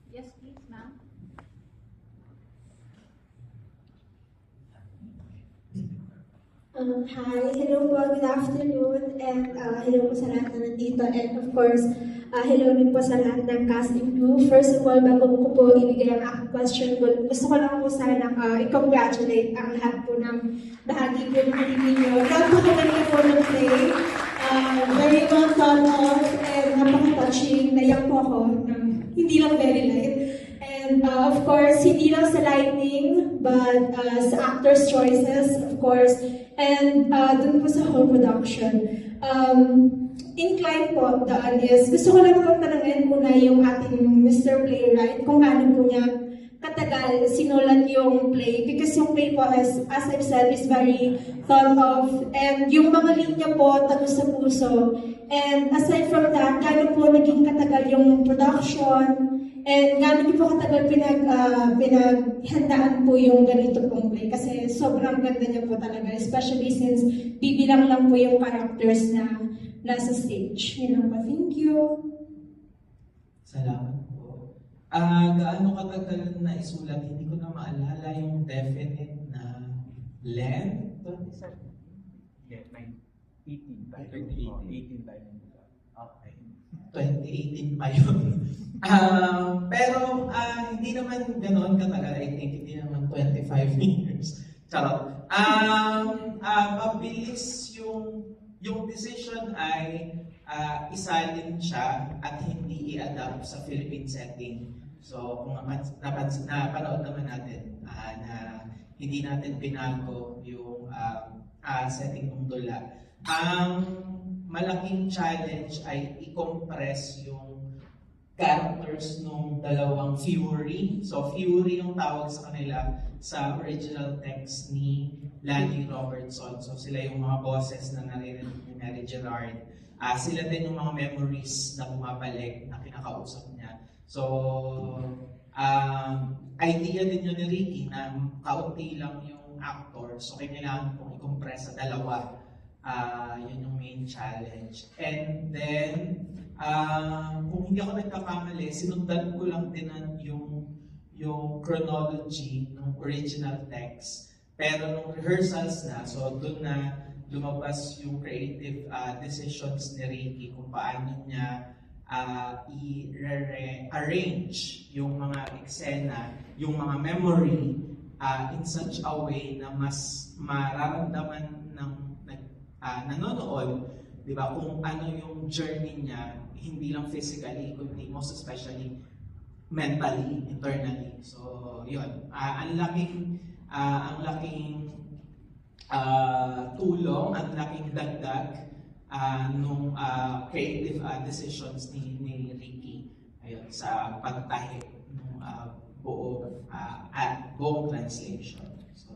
Yes, please, ma'am. Hi, hello po, good afternoon, and hello po sa lahat na nandito, and of course, hello din po sa lahat ng cast and crew. First of all, bago ko po ibigay ang aking question, gusto ko lang po sana i-congratulate ang lahat po ng bahagi po ng team ninyo. Napakaganda po ng play, very well thought of, and napaka-touching, naiyak po ako, hindi lang very light. And of course, hindi lang sa lighting, but sa actors' choices, of course, and dun po sa whole production. Inclined po, the audience. Gusto ko lang po tanungin muna yung ating Mr. Playwright, kung gaano po niya katagal sinulat yung play. Because yung play po, as I've said, is very thought of. And yung mga linya po, tago sa puso. And aside from that, gaano po naging katagal yung production, and gaano niyo po katagal pinaghandaan po yung ganito pong play? Kasi sobrang ganda niya po talaga, especially since bibilang lang po yung characters na nasa stage. Yun lang po. Thank you. Salamat po. Gaano katagal na isulat? Hindi ko na maalala yung definite na length. 27. Yeah, 18 by 18 by 9. Okay. 2018 pa yun. Pero hindi naman ganoon katagal. I think hindi naman 25 years. Charot. Mabilis yung decision ay isalin siya at hindi i-adapt sa Philippine setting. So kung napanood naman natin na hindi natin binago yung setting ng dula. Ang malaking challenge ay i-compress yung characters nung dalawang Fury. So Fury yung tawag sa kanila sa original text ni Lanny Robertson. So sila yung mga bosses na naririnig ni Mary Gerard. Sila din yung mga memories na bumabalik na kinakausap niya. So idea din yun ni Ricky na kaunti lang yung actor. So kailangan pong i-compress sa dalawa. Yun yung main challenge. And then, kung hindi ako nagkakamali, sinundan ko lang din yung chronology ng original text. Pero nung rehearsals na, so doon na lumabas yung creative decisions ni Ricky kung paano niya i-arrange yung mga eksena, yung mga memory in such a way na mas mararamdaman ng nanonood, di ba, kung ano yung journey niya, hindi lang physically, kundi most especially mentally, internally. So, yun. Ang laking tulong, ang laking dagdag nung creative decisions ni Ricky ayun, sa pagtahik ng buong translation. So,